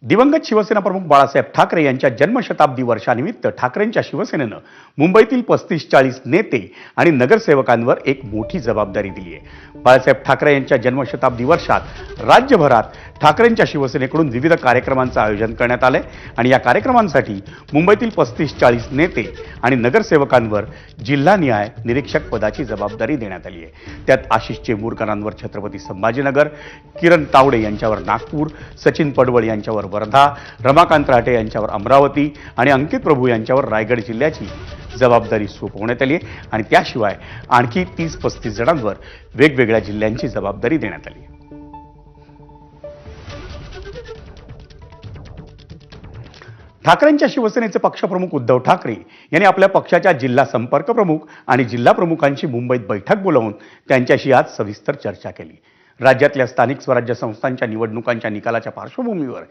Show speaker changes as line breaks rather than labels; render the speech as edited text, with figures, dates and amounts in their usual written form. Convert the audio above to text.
दिवंगत शिवसेना प्रमुख बाळासाहेब ठाकरे यांच्या जन्मशताब्दी वर्षानिमित्त ठाकरेंच्या शिवसेनेनं मुंबईतील 35-40 नेते आणि नगरसेवकांवर एक मोठी जबाबदारी दिली आहे। बाळासाहेब ठाकरे यांच्या जन्मशताब्दी वर्षात राज्यभरात ठाकरेंच्या शिवसेनेकडून विविध कार्यक्रमांचं आयोजन करण्यात आलंय आणि या कार्यक्रमांसाठी मुंबईतील 35-40 नेते आणि नगरसेवकांवर जिल्हानिहाय निरीक्षक पदाची जबाबदारी देण्यात आली आहे। त्यात आशिष चेंबूरकरांवर छत्रपती संभाजीनगर, किरण तावडे यांच्यावर नागपूर, सचिन पडवळ यांच्यावर वर्धा, रमाकांत राटे यांच्यावर अमरावती आणि अंकित प्रभू यांच्यावर रायगड जिल्ह्याची जबाबदारी सोपवण्यात आली आहे आणि त्याशिवाय आणखी 30-35 जणांवर वेगवेगळ्या जिल्ह्यांची जबाबदारी देण्यात आली आहे। ठाकरेंच्या शिवसेनेचे पक्षप्रमुख उद्धव ठाकरे यांनी आपल्या पक्षाच्या जिल्हा संपर्क प्रमुख आणि जिल्हा प्रमुखांची मुंबईत बैठक बोलावून त्यांच्याशी आज सविस्तर चर्चा केली। राज्यातल्या स्थानिक स्वराज्य संस्थांच्या निवडणुकांच्या निकालाच्या पार्श्वभूमीवर